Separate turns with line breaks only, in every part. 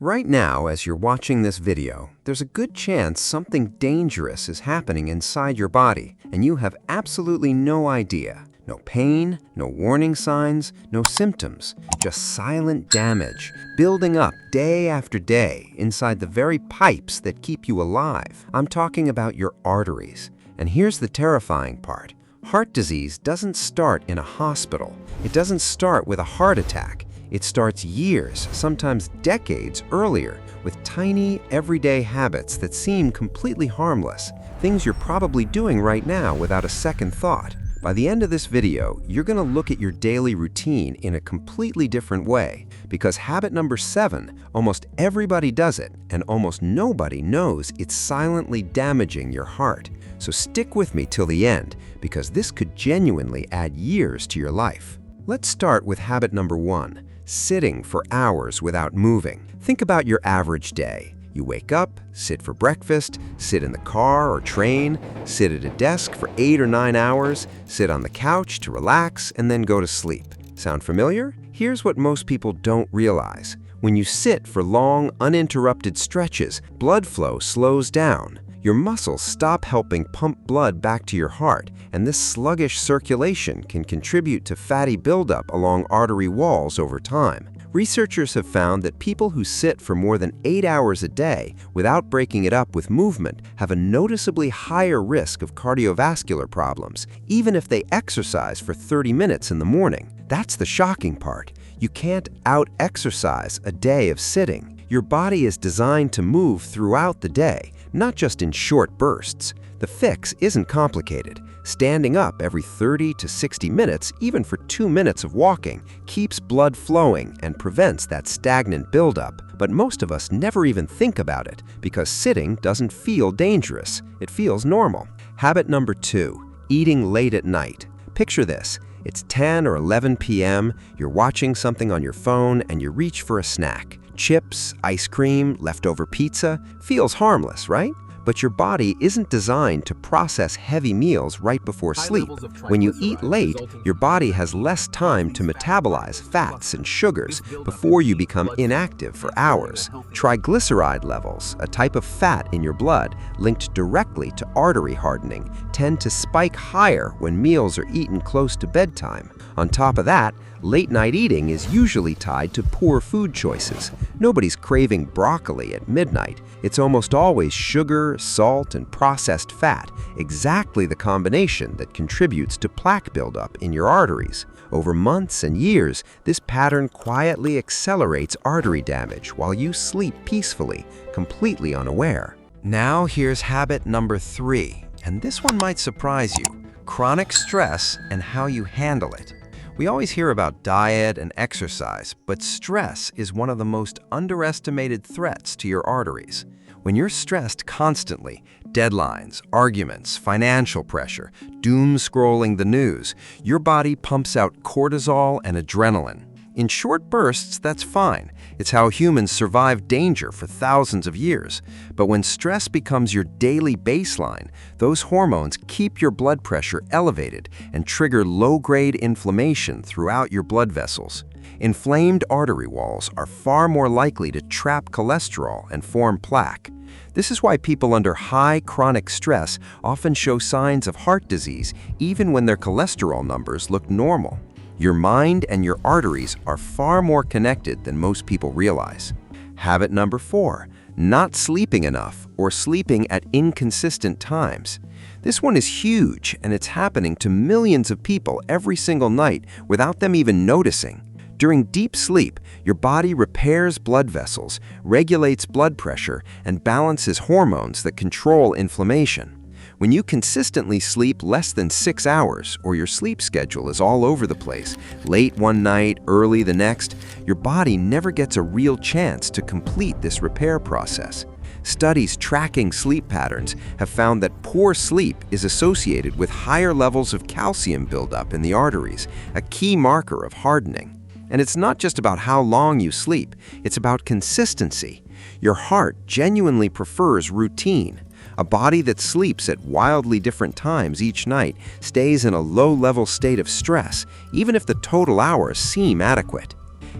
Right now, as you're watching this video, there's a good chance something dangerous is happening inside your body, and you have absolutely no idea. No pain, no warning signs, no symptoms, just silent damage building up day after day inside the very pipes that keep you alive. I'm talking about your arteries. And here's the terrifying part. Heart disease doesn't start in a hospital. It doesn't start with a heart attack. It starts years, sometimes decades earlier, with tiny, everyday habits that seem completely harmless, things you're probably doing right now without a second thought. By the end of this video, you're going to look at your daily routine in a completely different way, because habit number 7, almost everybody does it, and almost nobody knows it's silently damaging your heart. So stick with me till the end, because this could genuinely add years to your life. Let's start with habit number 1. Sitting for hours without moving. Think about your average day. You wake up, sit for breakfast, sit in the car or train, sit at a desk for 8 or 9 hours, sit on the couch to relax, and then go to sleep. Sound familiar? Here's what most people don't realize. When you sit for long, uninterrupted stretches, blood flow slows down. Your muscles stop helping pump blood back to your heart, and this sluggish circulation can contribute to fatty buildup along artery walls over time. Researchers have found that people who sit for more than 8 hours a day without breaking it up with movement have a noticeably higher risk of cardiovascular problems, even if they exercise for 30 minutes in the morning. That's the shocking part. You can't out-exercise a day of sitting. Your body is designed to move throughout the day, not just in short bursts. The fix isn't complicated. Standing up every 30 to 60 minutes, even for 2 minutes of walking, keeps blood flowing and prevents that stagnant buildup. But most of us never even think about it because sitting doesn't feel dangerous. It feels normal. Habit number 2, eating late at night. Picture this. It's 10 or 11 p.m., you're watching something on your phone, and you reach for a snack. Chips, ice cream, leftover pizza. Feels harmless, right? But your body isn't designed to process heavy meals right before sleep. When you eat late, your body has less time to metabolize fats and sugars before you become inactive for hours. Triglyceride levels, a type of fat in your blood linked directly to artery hardening, tend to spike higher when meals are eaten close to bedtime. On top of that, late-night eating is usually tied to poor food choices. Nobody's craving broccoli at midnight. It's almost always sugar, salt, and processed fat, exactly the combination that contributes to plaque buildup in your arteries. Over months and years, this pattern quietly accelerates artery damage while you sleep peacefully, completely unaware. Now here's habit number 3, and this one might surprise you: chronic stress and how you handle it. We always hear about diet and exercise, but stress is one of the most underestimated threats to your arteries. When you're stressed constantly, deadlines, arguments, financial pressure, doom scrolling the news, your body pumps out cortisol and adrenaline. In short bursts, that's fine. It's how humans survived danger for thousands of years. But when stress becomes your daily baseline, those hormones keep your blood pressure elevated and trigger low-grade inflammation throughout your blood vessels. Inflamed artery walls are far more likely to trap cholesterol and form plaque. This is why people under high chronic stress often show signs of heart disease even when their cholesterol numbers look normal. Your mind and your arteries are far more connected than most people realize. Habit number 4, not sleeping enough or sleeping at inconsistent times. This one is huge, and it's happening to millions of people every single night without them even noticing. During deep sleep, your body repairs blood vessels, regulates blood pressure, and balances hormones that control inflammation. When you consistently sleep less than 6 hours, or your sleep schedule is all over the place, late one night, early the next, your body never gets a real chance to complete this repair process. Studies tracking sleep patterns have found that poor sleep is associated with higher levels of calcium buildup in the arteries, a key marker of hardening. And it's not just about how long you sleep, it's about consistency. Your heart genuinely prefers routine. A body that sleeps at wildly different times each night stays in a low-level state of stress, even if the total hours seem adequate.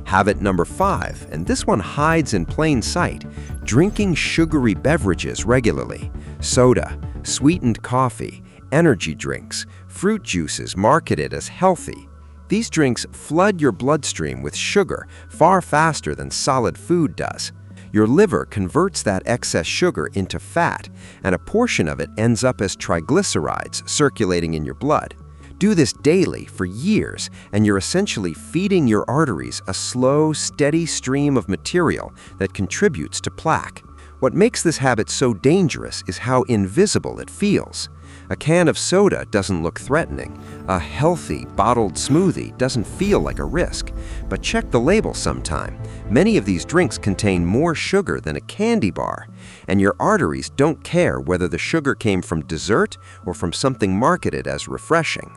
Habit number 5, and this one hides in plain sight, drinking sugary beverages regularly. Soda, sweetened coffee, energy drinks, fruit juices marketed as healthy. These drinks flood your bloodstream with sugar far faster than solid food does. Your liver converts that excess sugar into fat, and a portion of it ends up as triglycerides circulating in your blood. Do this daily for years, and you're essentially feeding your arteries a slow, steady stream of material that contributes to plaque. What makes this habit so dangerous is how invisible it feels. A can of soda doesn't look threatening. A healthy, bottled smoothie doesn't feel like a risk. But check the label sometime. Many of these drinks contain more sugar than a candy bar, and your arteries don't care whether the sugar came from dessert or from something marketed as refreshing.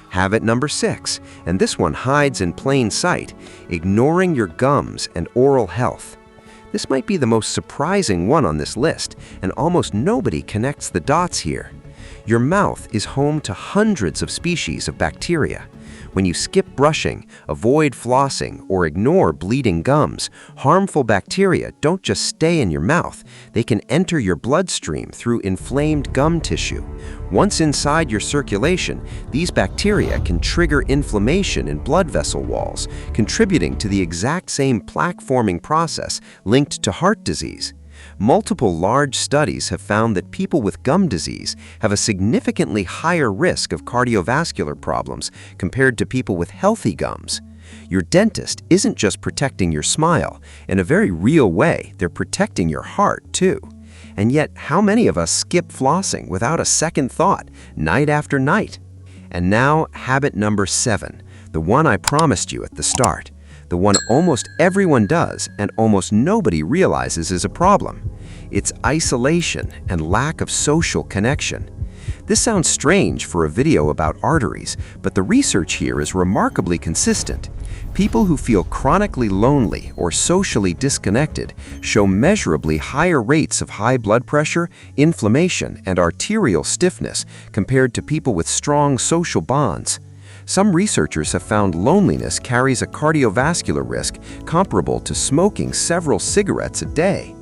Habit number 6, and this one hides in plain sight, ignoring your gums and oral health. This might be the most surprising one on this list, and almost nobody connects the dots here. Your mouth is home to hundreds of species of bacteria. When you skip brushing, avoid flossing, or ignore bleeding gums, harmful bacteria don't just stay in your mouth, they can enter your bloodstream through inflamed gum tissue. Once inside your circulation, these bacteria can trigger inflammation in blood vessel walls, contributing to the exact same plaque-forming process linked to heart disease. Multiple large studies have found that people with gum disease have a significantly higher risk of cardiovascular problems compared to people with healthy gums. Your dentist isn't just protecting your smile. In a very real way, they're protecting your heart, too. And yet, how many of us skip flossing without a second thought, night after night? And now, habit number 7, the one I promised you at the start. The one almost everyone does and almost nobody realizes is a problem. It's isolation and lack of social connection. This sounds strange for a video about arteries, but the research here is remarkably consistent. People who feel chronically lonely or socially disconnected show measurably higher rates of high blood pressure, inflammation, and arterial stiffness compared to people with strong social bonds. Some researchers have found loneliness carries a cardiovascular risk comparable to smoking several cigarettes a day.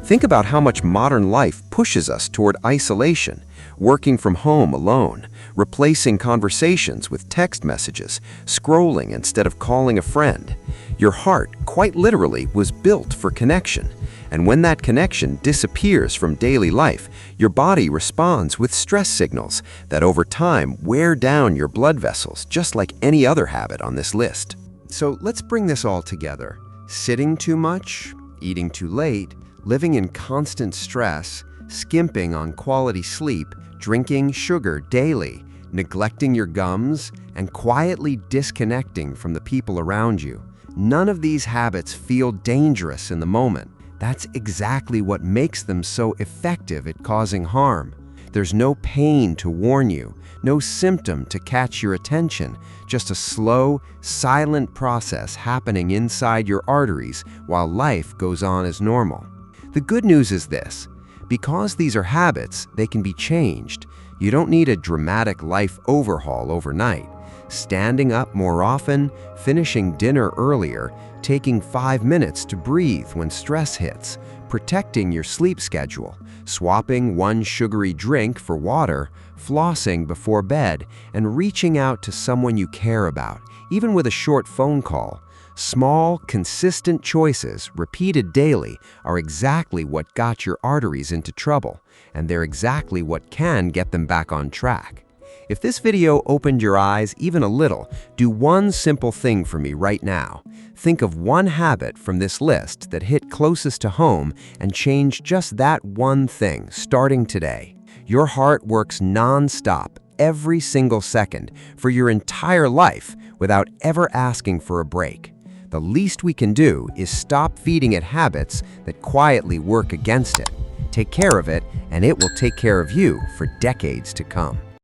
Think about how much modern life pushes us toward isolation, working from home alone, replacing conversations with text messages, scrolling instead of calling a friend. Your heart, quite literally, was built for connection. And when that connection disappears from daily life, your body responds with stress signals that over time wear down your blood vessels, just like any other habit on this list. So let's bring this all together. Sitting too much, eating too late, living in constant stress, skimping on quality sleep, drinking sugar daily, neglecting your gums, and quietly disconnecting from the people around you. None of these habits feel dangerous in the moment. That's exactly what makes them so effective at causing harm. There's no pain to warn you, no symptom to catch your attention, just a slow, silent process happening inside your arteries while life goes on as normal. The good news is this: because these are habits, they can be changed. You don't need a dramatic life overhaul overnight. Standing up more often, finishing dinner earlier, taking 5 minutes to breathe when stress hits, protecting your sleep schedule, swapping one sugary drink for water, flossing before bed, and reaching out to someone you care about, even with a short phone call. Small, consistent choices, repeated daily, are exactly what got your arteries into trouble, and they're exactly what can get them back on track. If this video opened your eyes even a little, do one simple thing for me right now. Think of one habit from this list that hit closest to home and change just that one thing starting today. Your heart works non-stop every single second for your entire life without ever asking for a break. The least we can do is stop feeding it habits that quietly work against it. Take care of it, and it will take care of you for decades to come.